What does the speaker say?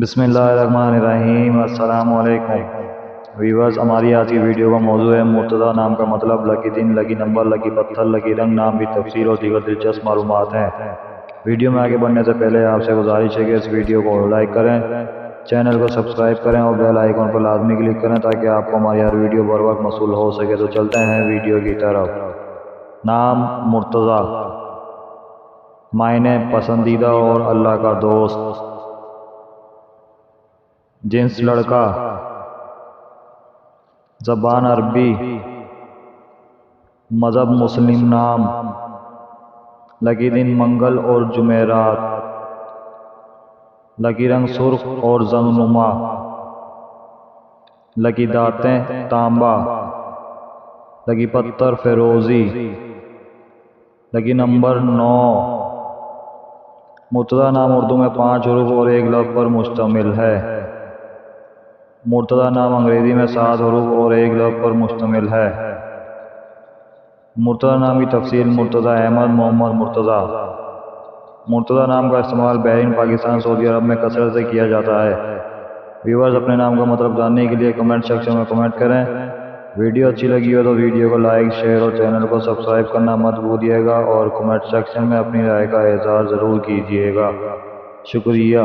بسم اللہ الرحمن الرحیم۔ السلام علیکم ویورز، ہماری آج کی ویڈیو کا موضوع ہے مرتضیٰ نام کا مطلب، لکی دن، لکی نمبر، لکی پتھر، لکی رنگ، نام کی تفصیل اور دیگر دلچسپ معلومات ہیں۔ ویڈیو میں آگے بڑھنے سے پہلے آپ سے گزارش ہے کہ اس ویڈیو کو لائک کریں، چینل کو سبسکرائب کریں اور بیل آئیکن پر لازمی کلک کریں تاکہ آپ کو ہماری ہر ویڈیو بر وقت موصول ہو سکے۔ تو چلتے ہیں ویڈیو کی طرف۔ نام مرتضیٰ، معنی پسندیدہ اور اللہ کا دوست، جنس لڑکا، زبان عربی، مذہب مسلم، نام لکی دن منگل اور جمعرات، لکی رنگ سرخ اور زنگ نما، لکی دانتیں تانبا، لکی پتھر فیروزی، لکی نمبر 9۔ مرتضیٰ نام اردو میں 5 حروف اور ایک لفظ پر مشتمل ہے۔ مرتضیٰ نام انگریزی میں 7 حروف اور ایک لفظ پر مشتمل ہے۔ مرتضیٰ نام کی تفصیل: مرتضیٰ احمد محمد مرتضیٰ۔ مرتضیٰ نام کا استعمال بحرین، پاکستان، سعودی عرب میں کثرت سے کیا جاتا ہے۔ ویورز، اپنے نام کا مطلب جاننے کے لیے کمنٹ سیکشن میں کمنٹ کریں۔ ویڈیو اچھی لگی ہو تو ویڈیو کو لائک، شیئر اور چینل کو سبسکرائب کرنا مت بھولیے گا، اور کمنٹ سیکشن میں اپنی رائے کا اظہار ضرور کیجیے گا۔ شکریہ۔